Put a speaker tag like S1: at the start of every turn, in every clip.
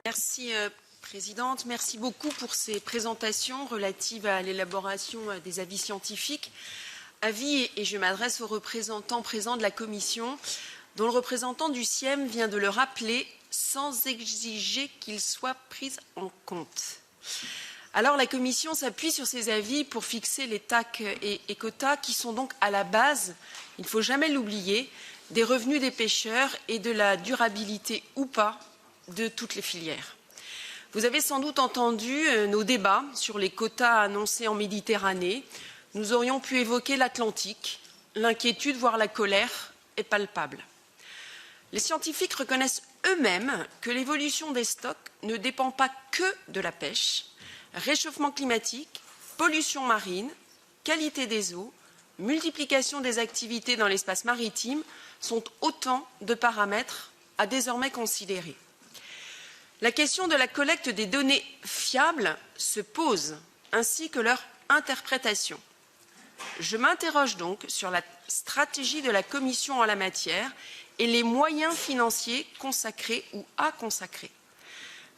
S1: Merci, Présidente. Merci beaucoup pour ces présentations relatives à l'élaboration des avis scientifiques. Avis, et je m'adresse aux représentants présents de la Commission, dont le représentant du CIEM vient de le rappeler, sans exiger qu'ils soient pris en compte. Alors, la Commission s'appuie sur ces avis pour fixer les TAC et quotas qui sont donc à la base, il ne faut jamais l'oublier, des revenus des pêcheurs et de la durabilité ou pas de toutes les filières. Vous avez sans doute entendu nos débats sur les quotas annoncés en Méditerranée. Nous aurions pu évoquer l'Atlantique. L'inquiétude, voire la colère, est palpable. Les scientifiques reconnaissent eux-mêmes que l'évolution des stocks ne dépend pas que de la pêche. Réchauffement climatique, pollution marine, qualité des eaux, multiplication des activités dans l'espace maritime sont autant de paramètres à désormais considérer. La question de la collecte des données fiables se pose, ainsi que leur interprétation. Je m'interroge donc sur la stratégie de la Commission en la matière et les moyens financiers consacrés ou à consacrer.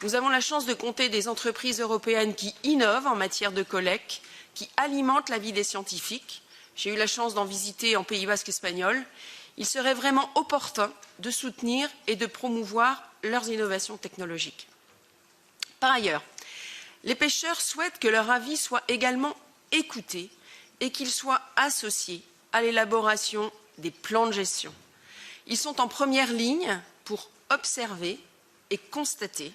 S1: Nous avons la chance de compter des entreprises européennes qui innovent en matière de collecte, qui alimentent la vie des scientifiques. J'ai eu la chance d'en visiter en Pays basque espagnol. Il serait vraiment opportun de soutenir et de promouvoir leurs innovations technologiques. Par ailleurs, les pêcheurs souhaitent que leur avis soit également écouté et qu'ils soient associés à l'élaboration des plans de gestion. Ils sont en première ligne pour observer et constater,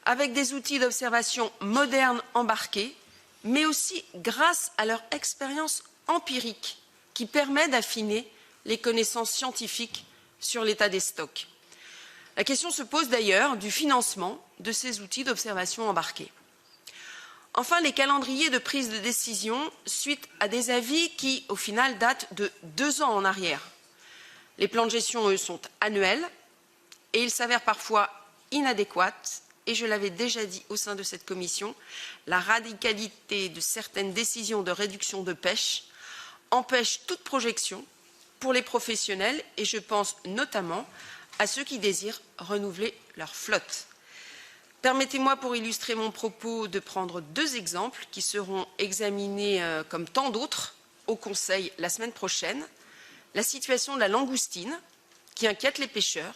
S1: avec des outils d'observation modernes embarqués, mais aussi grâce à leur expérience empirique qui permet d'affiner les connaissances scientifiques sur l'état des stocks. La question se pose d'ailleurs du financement de ces outils d'observation embarqués. Enfin, les calendriers de prise de décision suite à des avis qui, au final, datent de 2 ans en arrière. Les plans de gestion, eux, sont annuels et ils s'avèrent parfois inadéquats. Et je l'avais déjà dit au sein de cette commission, la radicalité de certaines décisions de réduction de pêche empêche toute projection pour les professionnels et je pense notamment à ceux qui désirent renouveler leur flotte. Permettez-moi, pour illustrer mon propos, de prendre 2 exemples qui seront examinés comme tant d'autres au Conseil la semaine prochaine. La situation de la langoustine, qui inquiète les pêcheurs,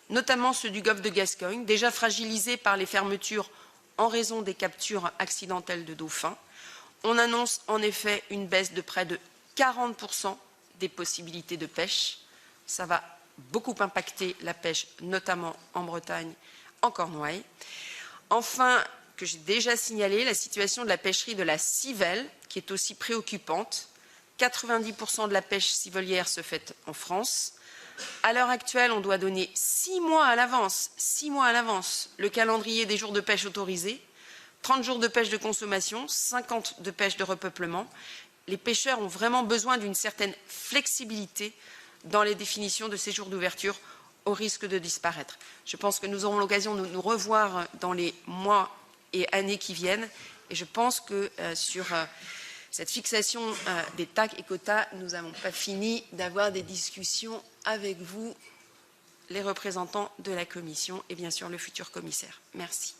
S1: notamment ceux du golfe de Gascogne, déjà fragilisés par les fermetures en raison des captures accidentelles de dauphins. On annonce en effet une baisse de près de 40% des possibilités de pêche. Ça va beaucoup impacter la pêche, notamment en Bretagne, en Cornouailles. Enfin, que j'ai déjà signalé, la situation de la pêcherie de la civelle, qui est aussi préoccupante. 90% de la pêche civelière se fait en France. À l'heure actuelle, on doit donner 6 mois à l'avance, le calendrier des jours de pêche autorisés, 30 jours de pêche de consommation, 50 de pêche de repeuplement. Les pêcheurs ont vraiment besoin d'une certaine flexibilité dans les définitions de ces jours d'ouverture au risque de disparaître. Je pense que nous aurons l'occasion de nous revoir dans les mois et années qui viennent et je pense que sur cette fixation des TAC et quotas, nous n'avons pas fini d'avoir des discussions avec vous, les représentants de la Commission et bien sûr le futur commissaire. Merci.